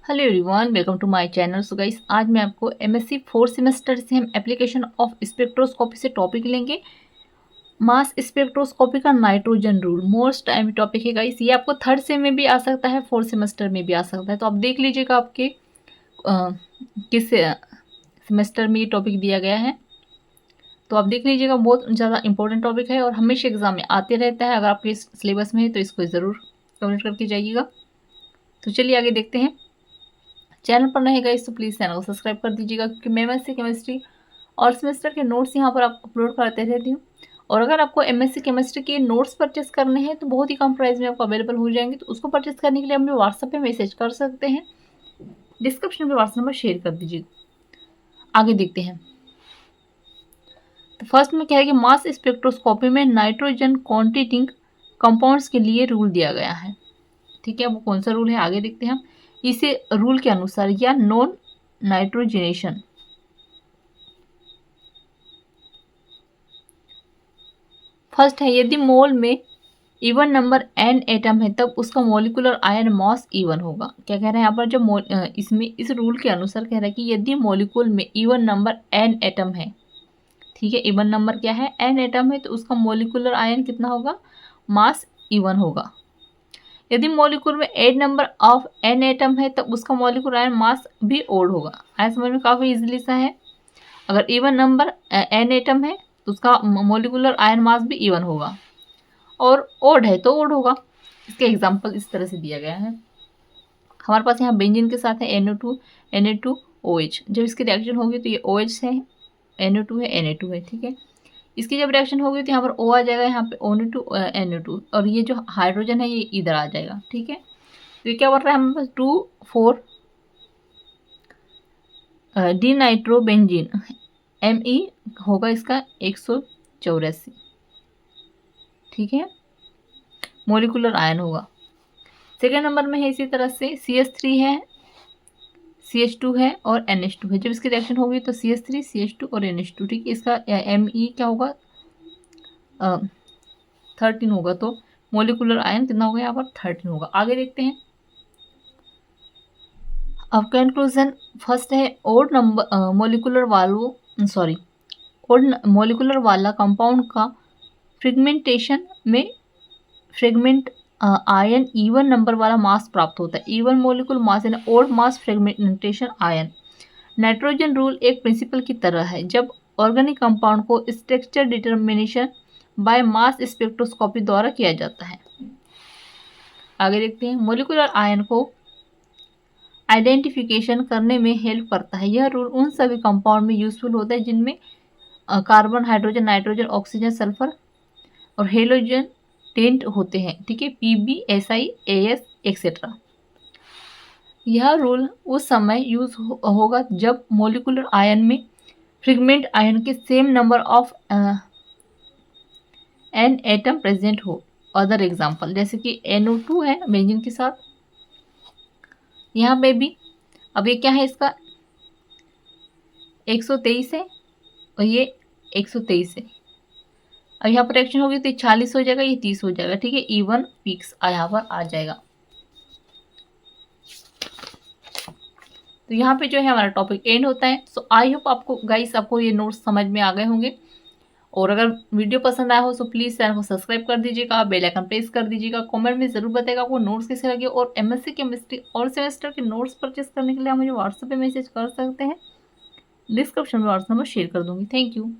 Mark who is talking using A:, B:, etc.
A: Hello everyone, welcome to my channel. So guys, आज मैं आपको एमएससी 4th सेमेस्टर से हम एप्लीकेशन ऑफ स्पेक्ट्रोस्कोपी से टॉपिक लेंगे। मास स्पेक्ट्रोस्कोपी का nitrogen rule most time topic है गाइस। ये आपको 3rd सेम में भी आ सकता है, 4th सेमेस्टर में भी आ सकता है। तो आप देख लीजिएगा आपके किस सेमेस्टर में ये टॉपिक दिया गया है। तो आप देख लीजिएगा, बहुत ज़्यादा इंपॉर्टेंट टॉपिक है और हमेशा एग्जाम में आते रहता है। अगर आपके सिलेबस में है तो इसको ज़रूर कंप्लीट करके जाइएगा। तो चलिए आगे देखते हैं। चैनल पर नए गाइस तो प्लीज़ चैनल को सब्सक्राइब कर दीजिएगा, क्योंकि मैं एमएससी केमिस्ट्री और सेमेस्टर के नोट्स यहाँ पर आप अपलोड करते रहती हूँ। और अगर आपको एमएससी केमिस्ट्री के नोट्स परचेस करने हैं तो बहुत ही कम प्राइस में आपको अवेलेबल हो जाएंगे। तो उसको परचेस करने के लिए हमें व्हाट्सएप पे मैसेज कर सकते हैं। डिस्क्रिप्शन में व्हाट्सएप नंबर शेयर कर दीजिएगा। आगे देखते हैं। तो फर्स्ट में क्या है कि मास स्पेक्ट्रोस्कोपी में नाइट्रोजन क्वांटिटिंग कंपाउंड्स के लिए रूल दिया गया है। ठीक है, वो कौन सा रूल है आगे देखते हैं हम। इसे रूल के अनुसार या नॉन नाइट्रोजनेशन फर्स्ट है, यदि मोल में इवन नंबर n एटम है तब उसका मॉलिक्यूलर आयन मास इवन होगा। क्या कह रहे हैं यहाँ पर, जब इसमें इस रूल के अनुसार कह रहा है कि यदि मॉलिक्यूल में इवन नंबर n एटम है, ठीक है, इवन नंबर क्या है, n एटम है, तो उसका मॉलिक्यूलर आयन कितना होगा, मास इवन होगा। यदि मॉलिक्यूल में odd number of n atom है तब उसका मॉलिक्यूलर आयन मास भी ओड होगा। आया समझ में, काफ़ी इजीली सा है। अगर इवन नंबर n एटम है तो उसका मॉलिक्यूलर आयन मास भी इवन होगा, और ओड है तो ओड होगा। इसके एग्जांपल इस तरह से दिया गया है। हमारे पास यहाँ बेंजीन के साथ है NO2 Na2OH। जब इसकी रिएक्शन होगी तो ये OH है, NO2 है, Na2 है, ठीक है। इसकी जब रिएक्शन होगी तो यहाँ पर O आ जाएगा, यहाँ पे ONO2 NO2, और ये जो हाइड्रोजन है ये इधर आ जाएगा, ठीक है। तो ये क्या बन रहा है हमारे पास, 2,4 डी नाइट्रोबेंजीन Me होगा इसका 184, ठीक है, मोलिकुलर आयन होगा। सेकेंड नंबर में है इसी तरह से CH3 है, CH2 है और NH2 है। जब इसकी रिएक्शन होगी तो CH3 CH2 और NH2, ठीक है। इसका Me क्या होगा, 13 होगा, तो मोलिकुलर आयन कितना होगा यहाँ पर, 13 होगा। आगे देखते हैं। अब कंक्लूजन फर्स्ट है, ओड नंबर मोलिकुलर मोलिकुलर वाला कंपाउंड का फ्रेगमेंटेशन में फ्रेगमेंट आयन इवन नंबर वाला मास प्राप्त होता है। इवन मोलिकुलर मास यानी ओड मास फ्रेगमेंटेशन आयन। नाइट्रोजन रूल एक प्रिंसिपल की तरह है जब ऑर्गेनिक कंपाउंड को structure determination by mass spectroscopy द्वारा किया जाता है। आगे देखते हैं। मोलिकुलर आयन को आइडेंटिफिकेशन करने में हेल्प करता है। यह रूल उन सभी कंपाउंड में यूजफुल होता है जिनमें carbon, hydrogen, nitrogen, oxygen, sulphur और हेलोजन टेंट होते हैं, ठीक है, PB, SI, AS एक्सेट्रा। यह रूल उस समय यूज होगा जब मोलिकुलर आयन में फ्रेगमेंट आयन के same number of n atom present हो। अदर एग्जांपल जैसे कि NO2 है बेंजीन के साथ, यहाँ पे भी। अब ये क्या है, इसका 123 है और ये 123 है। अब यहाँ पर रिएक्शन होगी तो 40 हो जाएगा, ये 30 हो जाएगा, ठीक है। इवन पीक्स यहाँ पर आ जाएगा। तो यहाँ पे जो है हमारा टॉपिक एंड होता है। सो आई होप आपको गाइस, आपको ये नोट्स समझ में आ गए होंगे। और अगर वीडियो पसंद आया हो तो प्लीज़ चैनल को सब्सक्राइब कर दीजिएगा, बेल आइकन प्रेस कर दीजिएगा। कमेंट में ज़रूर बताएगा आपको नोट्स कैसे लगे। और एमएससी केमिस्ट्री और सेमेस्टर के नोट्स परचेस करने के लिए आप मुझे व्हाट्सएप पे मैसेज कर सकते हैं। डिस्क्रिप्शन में व्हाट्सएप नंबर शेयर कर दूँगी। Thank you.